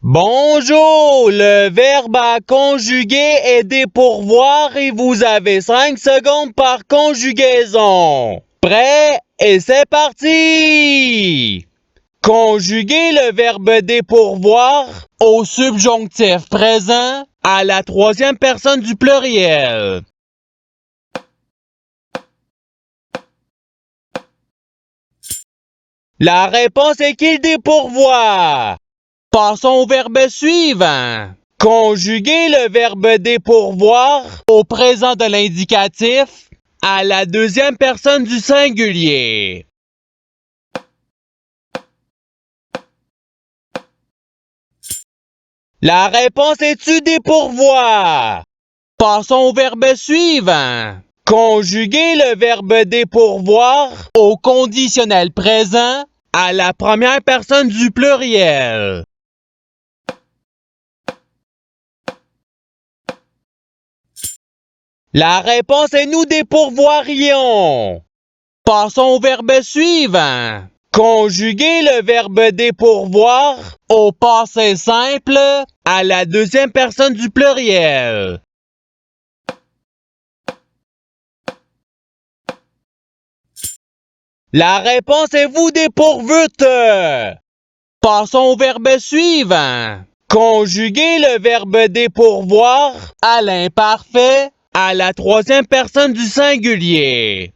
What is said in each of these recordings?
Bonjour, le verbe à conjuguer est dépourvoir et vous avez 5 secondes par conjugaison. Prêt et c'est parti! Conjuguer le verbe dépourvoir au subjonctif présent à la troisième personne du pluriel. La réponse est qu'il dépourvoit. Passons au verbe suivant. Conjuguer le verbe dépourvoir au présent de l'indicatif à la deuxième personne du singulier. La réponse est tu dépourvoir. Passons au verbe suivant. Conjuguer le verbe dépourvoir au conditionnel présent à la première personne du pluriel. La réponse est nous dépourvoirions. Passons au verbe suivant. Conjuguer le verbe dépourvoir au passé simple à la deuxième personne du pluriel. La réponse est vous dépourvûtes. Passons au verbe suivant. Conjuguer le verbe dépourvoir à l'imparfait à la troisième personne du singulier.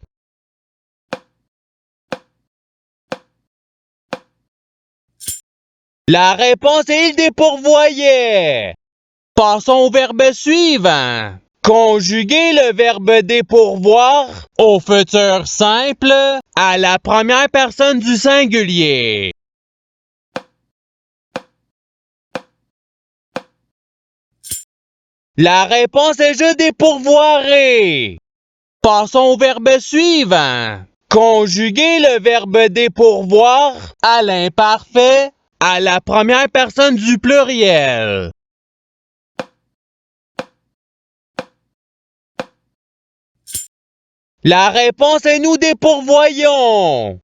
La réponse est il dépourvoyait. Passons au verbe suivant. Conjuguer le verbe dépourvoir au futur simple à la première personne du singulier. La réponse est je dépourvoirai. Passons au verbe suivant. Conjuguer le verbe dépourvoir à l'imparfait à la première personne du pluriel. La réponse est nous dépourvoyons.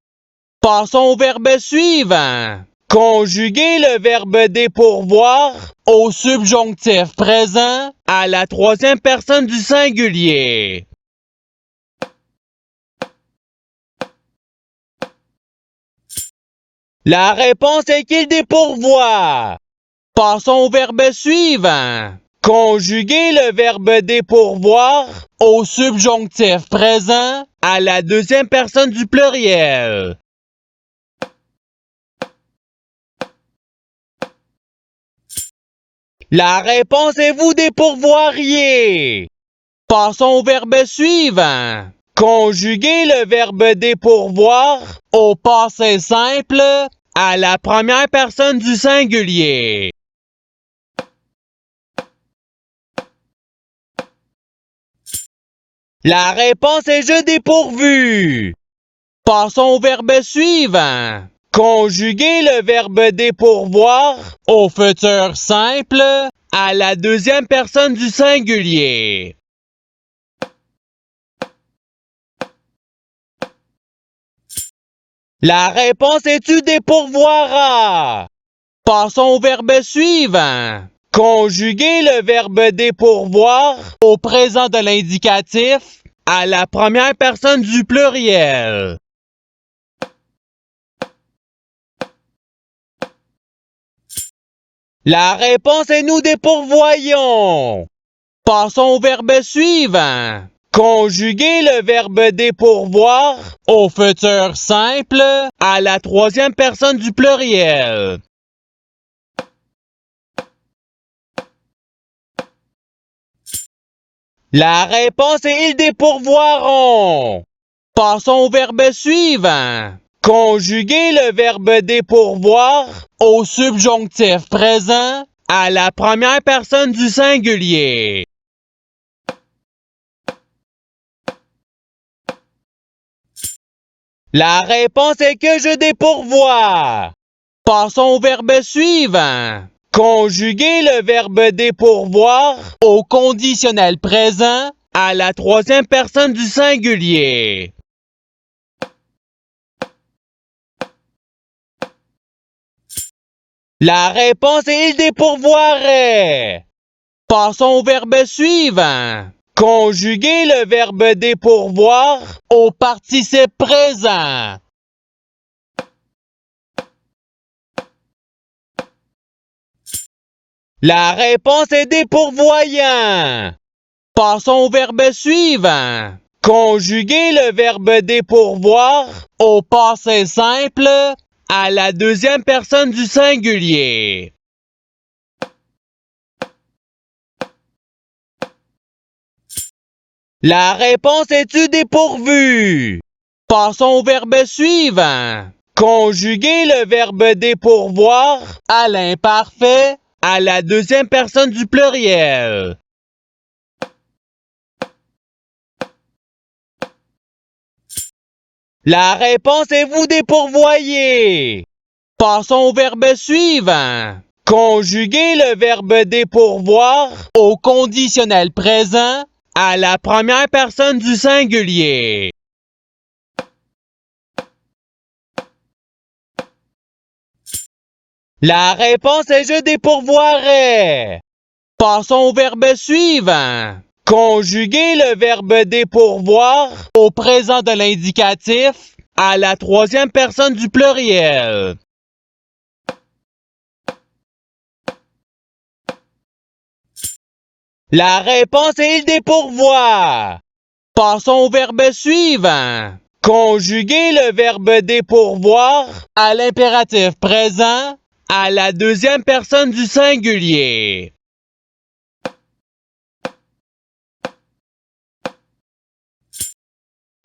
Passons au verbe suivant. Conjuguer le verbe dépourvoir au subjonctif présent à la troisième personne du singulier. La réponse est qu'il dépourvoit. Passons au verbe suivant. Conjuguer le verbe dépourvoir au subjonctif présent à la deuxième personne du pluriel. La réponse est vous dépourvoiriez. Passons au verbe suivant. Conjuguer le verbe dépourvoir au passé simple à la première personne du singulier. La réponse est je dépourvu. Passons au verbe suivant. Conjuguer le verbe dépourvoir au futur simple à la deuxième personne du singulier. La réponse est tu dépourvoiras. Passons au verbe suivant. Conjuguer le verbe dépourvoir au présent de l'indicatif à la première personne du pluriel. La réponse est nous dépourvoyons. Passons au verbe suivant. Conjuguer le verbe dépourvoir au futur simple à la troisième personne du pluriel. La réponse est ils dépourvoiront. Passons au verbe suivant. Conjuguer le verbe dépourvoir au subjonctif présent à la première personne du singulier. La réponse est que je dépourvois. Passons au verbe suivant. Conjuguer le verbe dépourvoir au conditionnel présent à la troisième personne du singulier. La réponse est il dépourvoirait. Passons au verbe suivant. Conjuguer le verbe dépourvoir au participe présent. La réponse est dépourvoyant. Passons au verbe suivant. Conjuguer le verbe dépourvoir au passé simple à la deuxième personne du singulier. La réponse est-tu dépourvu? Passons au verbe suivant. Conjuguer le verbe dépourvoir à l'imparfait à la deuxième personne du pluriel. La réponse est vous dépourvoyer. Passons au verbe suivant. Conjuguer le verbe dépourvoir au conditionnel présent à la première personne du singulier. La réponse est je dépourvoirais. Passons au verbe suivant. Conjuguer le verbe dépourvoir au présent de l'indicatif à la troisième personne du pluriel. La réponse est il dépourvoit. Passons au verbe suivant. Conjuguer le verbe dépourvoir à l'impératif présent à la deuxième personne du singulier.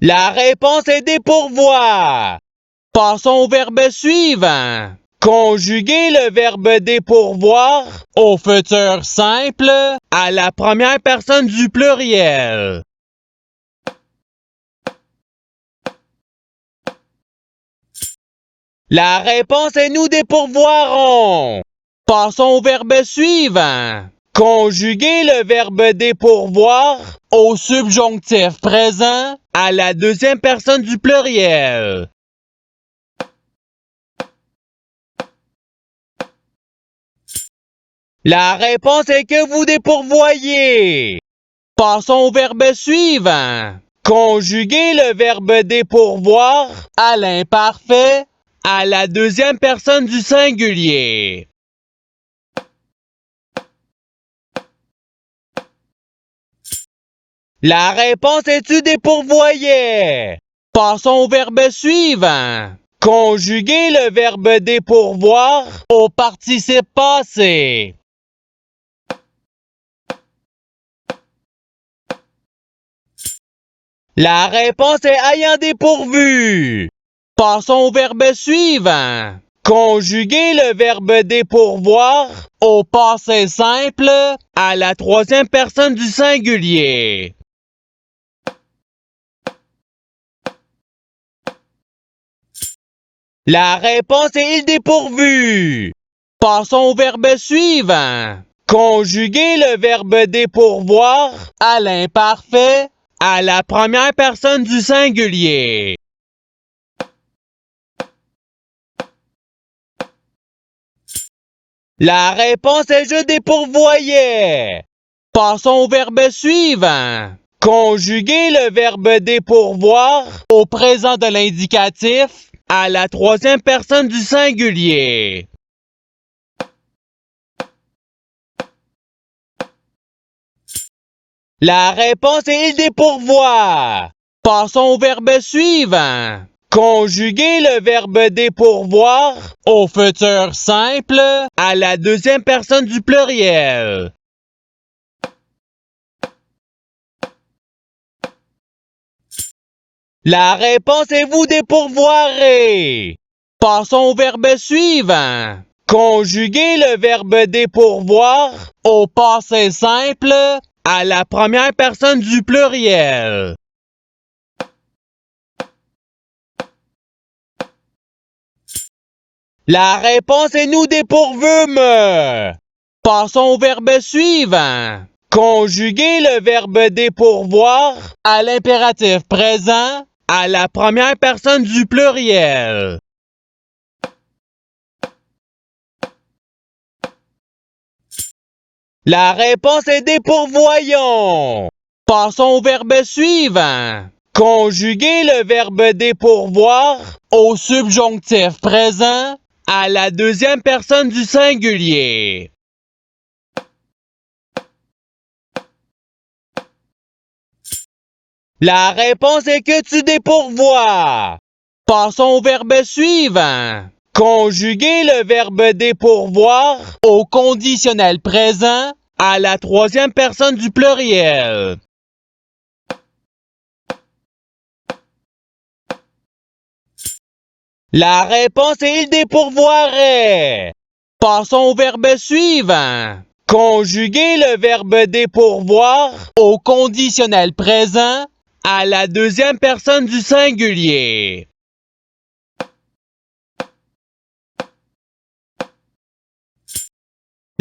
La réponse est dépourvoir. Passons au verbe suivant. Conjuguer le verbe dépourvoir au futur simple à la première personne du pluriel. La réponse est nous dépourvoirons. Passons au verbe suivant. Conjuguer le verbe dépourvoir au subjonctif présent à la deuxième personne du pluriel. La réponse est que vous dépourvoyez. Passons au verbe suivant. Conjuguer le verbe dépourvoir à l'imparfait à la deuxième personne du singulier. La réponse est-tu dépourvoyais? Passons au verbe suivant. Conjuguer le verbe dépourvoir au participe passé. La réponse est ayant dépourvu. Passons au verbe suivant. Conjuguer le verbe dépourvoir au passé simple à la troisième personne du singulier. La réponse est il dépourvu. Passons au verbe suivant. Conjuguer le verbe dépourvoir à l'imparfait à la première personne du singulier. La réponse est je dépourvoyais. Passons au verbe suivant. Conjuguer le verbe dépourvoir au présent de l'indicatif à la troisième personne du singulier. La réponse est il dépourvoit. Passons au verbe suivant. Conjuguer le verbe dépourvoir au futur simple à la deuxième personne du pluriel. La réponse est vous dépourvoirez. Passons au verbe suivant. Conjuguer le verbe dépourvoir au passé simple à la première personne du pluriel. La réponse est nous dépourvûmes. Passons au verbe suivant. Conjuguer le verbe dépourvoir à l'impératif présent à la première personne du pluriel. La réponse est dépourvoyons. Passons au verbe suivant. Conjuguer le verbe dépourvoir au subjonctif présent à la deuxième personne du singulier. La réponse est que tu dépourvois. Passons au verbe suivant. Conjuguer le verbe dépourvoir au conditionnel présent à la troisième personne du pluriel. La réponse est il dépourvoirait. Passons au verbe suivant. Conjuguer le verbe dépourvoir au conditionnel présent à la deuxième personne du singulier.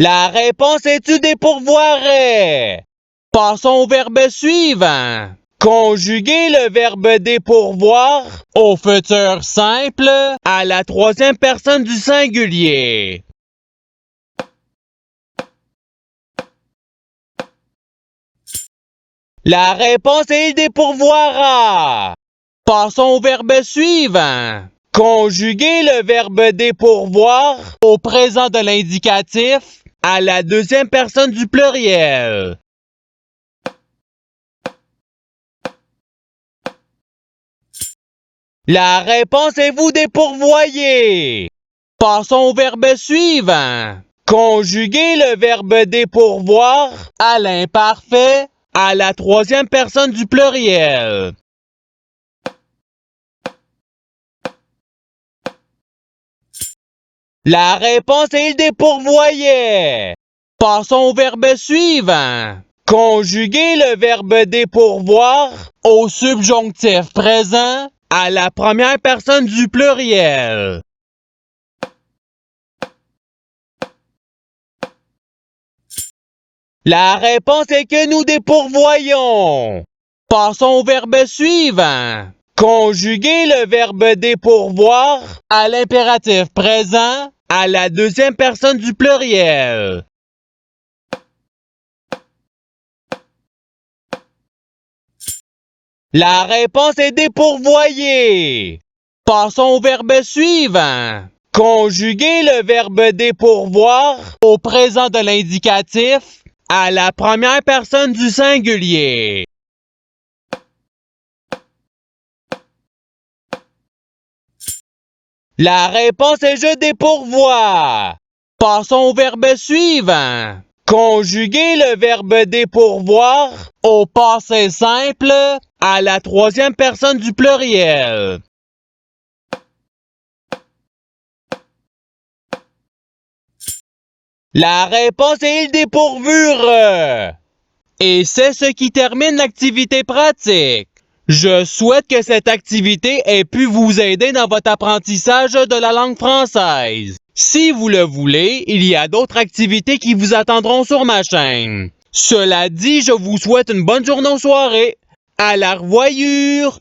La réponse est tu dépourvoirais. Passons au verbe suivant. Conjuguer le verbe dépourvoir au futur simple à la troisième personne du singulier. La réponse est il dépourvoira. Passons au verbe suivant. Conjuguer le verbe dépourvoir au présent de l'indicatif à la deuxième personne du pluriel. La réponse est vous dépourvoyez. Passons au verbe suivant. Conjuguer le verbe dépourvoir à l'imparfait à la troisième personne du pluriel. La réponse est il dépourvoyait. Passons au verbe suivant. Conjuguer le verbe dépourvoir au subjonctif présent à la première personne du pluriel. La réponse est que nous dépourvoyons. Passons au verbe suivant. Conjuguer le verbe dépourvoir à l'impératif présent à la deuxième personne du pluriel. La réponse est dépourvoyé. Passons au verbe suivant. Conjuguer le verbe dépourvoir au présent de l'indicatif à la première personne du singulier. La réponse est je dépourvois. Passons au verbe suivant. Conjuguer le verbe dépourvoir au passé simple à la troisième personne du pluriel. La réponse est il dépourvure. Et c'est ce qui termine l'activité pratique. Je souhaite que cette activité ait pu vous aider dans votre apprentissage de la langue française. Si vous le voulez, il y a d'autres activités qui vous attendront sur ma chaîne. Cela dit, je vous souhaite une bonne journée ou soirée. À la revoyure!